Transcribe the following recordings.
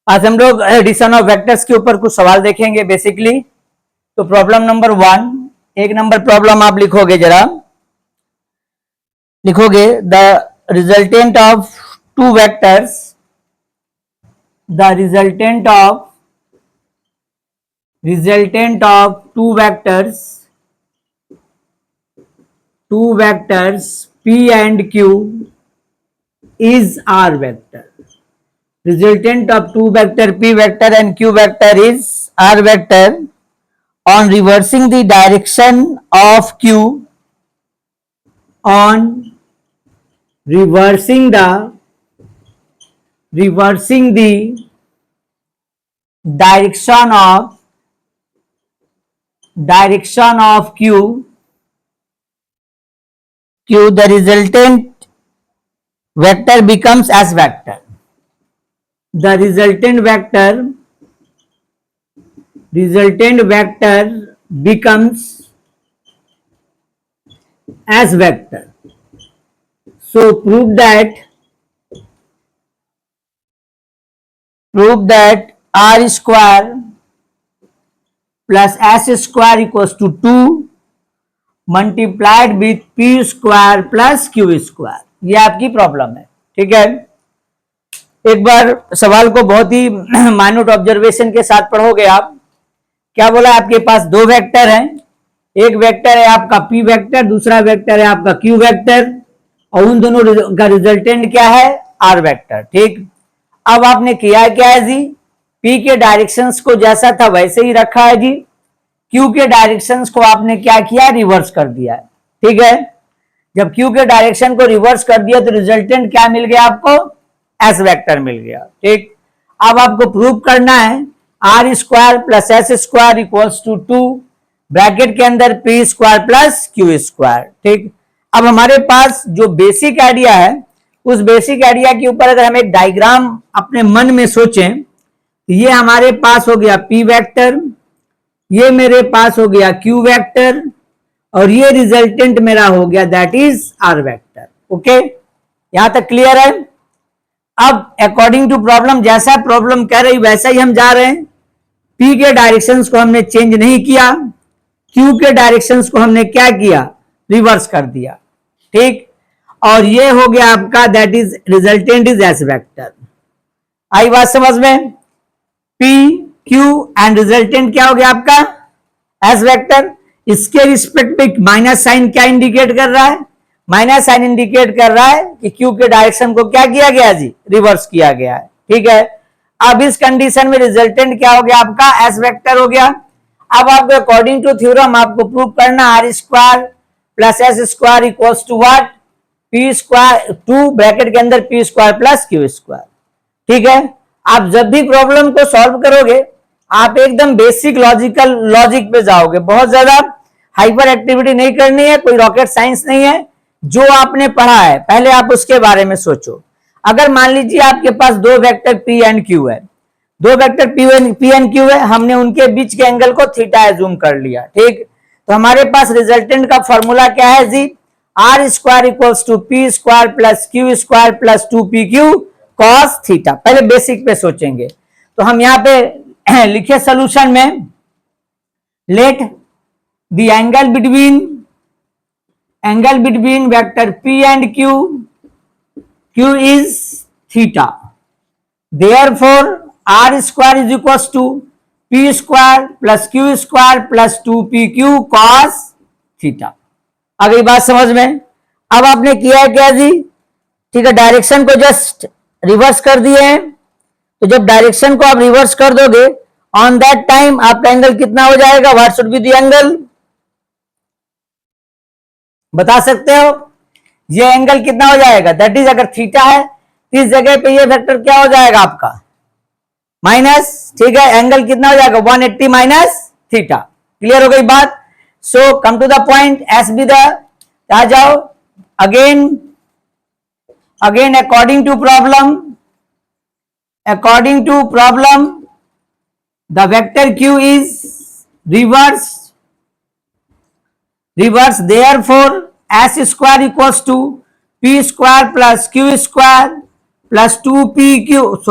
आज हम लोग एडिशन ऑफ वेक्टर्स के ऊपर कुछ सवाल देखेंगे बेसिकली। तो प्रॉब्लम नंबर 1, एक नंबर प्रॉब्लम आप लिखोगे, जरा लिखोगे the resultant of two vectors, the resultant of two vectors P and Q is R vector. Resultant of two vector P vector and Q vector is R vector. On reversing the direction of Q, on reversing the direction of Q, the resultant vector becomes S vector. The resultant vector becomes S vector. So prove that R square plus S square equals to 2 multiplied with P square plus Q square. ये आपकी problem है, ठीक है। एक बार सवाल को बहुत ही minute observation के साथ पढ़ोगे आप। क्या बोला, आपके पास दो वेक्टर हैं, एक वेक्टर है आपका P वेक्टर, दूसरा वेक्टर है आपका Q वेक्टर, और उन दोनों का रिजल्टेंट क्या है, R वेक्टर, ठीक। अब आपने किया क्या है जी, P के डायरेक्शंस को जैसा था वैसे ही रखा है जी, Q के डायरेक्शंस को आपने क्या किया, रिवर्स कर दिया है, ठीक है। जब Q के डायरेक्शन को रिवर्स कर दिया तो रिजल्टेंट क्या मिल गया आपको, S वेक्टर मिल गया, ठीक। अब आपको प्रूव करना है R square plus S square equals to 2 bracket के अंदर P square plus Q square, ठीक। अब हमारे पास जो बेसिक आइडिया है, उस बेसिक आइडिया के ऊपर अगर हम एक डायग्राम अपने मन में सोचें, ये हमारे पास हो गया P वेक्टर, ये मेरे पास हो गया Q वेक्टर, और ये रिजल्टेंट मेरा हो गया that is R vector. Okay, यहां तक क्लियर है। अब अकॉर्डिंग टू प्रॉब्लम, जैसा प्रॉब्लम कह रही वैसा ही हम जा रहे हैं। P के डायरेक्शंस को हमने चेंज नहीं किया, Q के डायरेक्शंस को हमने क्या किया, रिवर्स कर दिया, ठीक। और ये हो गया आपका that is resultant is S vector. आई बात समझ में, P Q एंड रिजल्टेंट क्या हो गया आपका, S वेक्टर। इसके रिस्पेक्ट में माइनस साइन क्या इंडिकेट कर रहा है, माइनस साइन इंडिकेट कर रहा है कि Q के डायरेक्शन को क्या किया गया जी, रिवर्स किया गया है, ठीक है। अब इस कंडीशन में रिजल्टेंट क्या हो गया आपका, S वेक्टर हो गया। अब आपको अकॉर्डिंग टू थ्योरम आपको प्रूव करना R square plus S square equals to what, P square 2 bracket के अंदर P square plus Q square, ठीक है। आप जब भी प्रॉब्लम को सॉल्व करोगे आप एकदम बेसिक लॉजिक पे जाओगे, बहुत ज्यादा हाइपर एक्टिविटी नहीं करनी है, कोई रॉकेट साइंस नहीं है। जो आपने पढ़ा है पहले आप उसके बारे में सोचो। अगर मान लीजिए आपके पास दो वेक्टर P एंड Q है, दो वेक्टर P एंड Q है, हमने उनके बीच के एंगल को थीटा एज्यूम कर लिया, ठीक। तो हमारे पास रिजल्टेंट का फॉर्मूला क्या है जी, R square equals to P square plus Q square plus 2PQ cos theta. पहले बेसिक पे सोचेंगे। तो हम यहां पे लिखे सॉल्यूशन में, let the angle between vector P and Q is theta, therefore R square is equals to P square plus Q square plus 2PQ cos theta. आ गई बात समझ में। अब आपने किया है क्या जी, ठीक है, डायरेक्शन को जस्ट रिवर्स कर दिए हैं। तो जब डायरेक्शन को आप रिवर्स कर दोगे ऑन दैट टाइम आपका एंगल कितना हो जाएगा, what should be the angle, बता सकते हो, ये एंगल कितना हो जाएगा, दैट इज अगर थीटा है इस जगह पे ये वेक्टर क्या हो जाएगा आपका, माइनस, ठीक है। एंगल कितना हो जाएगा 180 माइनस थीटा। क्लियर हो गई बात। So come to the point, एस बी द, आ जाओ again according to problem the vector Q is reversed, therefore S square equals to P square plus Q square plus 2PQ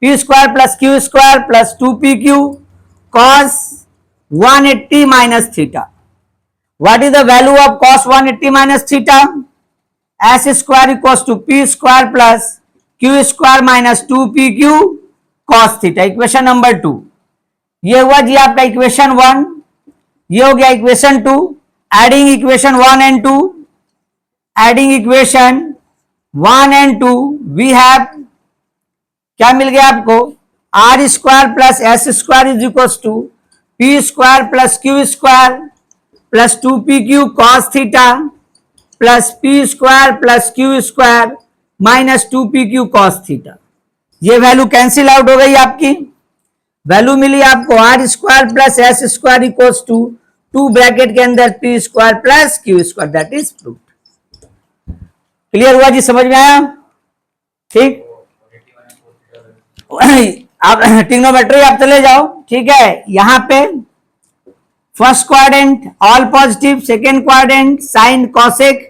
P square plus Q square plus 2pq cos 180 minus theta. What is the value of cos 180 minus theta? S square equals to P square plus Q square minus 2pq cos theta. Equation number 2. ये हुआ जी आपका equation 1. ये हो गया equation 2. Adding equation 1 and 2, adding equation 1 and 2 we have क्या मिल गया आपको? R square plus S square is equal to P square plus Q square plus 2pq cos theta plus P square plus Q square minus 2pq cos theta. ये value cancel out हो गई आपकी. Value मिली आपको R square plus S square equals to 2 bracket के अंदर P square plus Q square. That is proved. Clear हुआ जी? समझ में आया? ठीक. आप ट्रिग्नोमेट्री आप चले जाओ. ठीक है. यहां पे first quadrant all positive, second quadrant sine cosec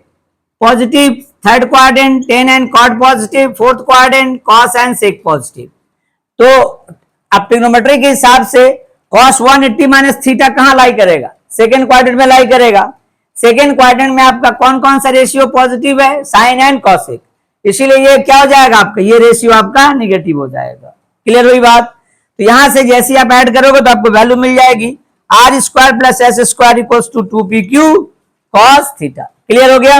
positive, third quadrant tan and cot positive, fourth quadrant cos and sec positive. तो आप ट्रिग्नोमेट्री के हिसाब से cos 180 माइनस थीटा कहां लाई करेगा? सेकेंड क्वाड्रेंट में लाई करेगा. सेकेंड क्वाड्रेंट में आपका कौन कौन सा रेशियो पॉजिटिव है? Sine and cosec. इसीलिए ये क्या हो जाएगा आपका? ये रेशियो आपका निगेटिव हो जाएगा. क्लियर हुई बात? तो यहां से जैसे आप ऐड करोगे तो आपको वैल्यू मिल जाएगी R square plus S square equals to 2pq cos theta. Clear हो गया?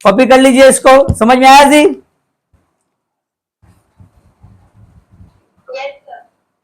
कॉपी कर लीजिए इसको. समझ में आया जी?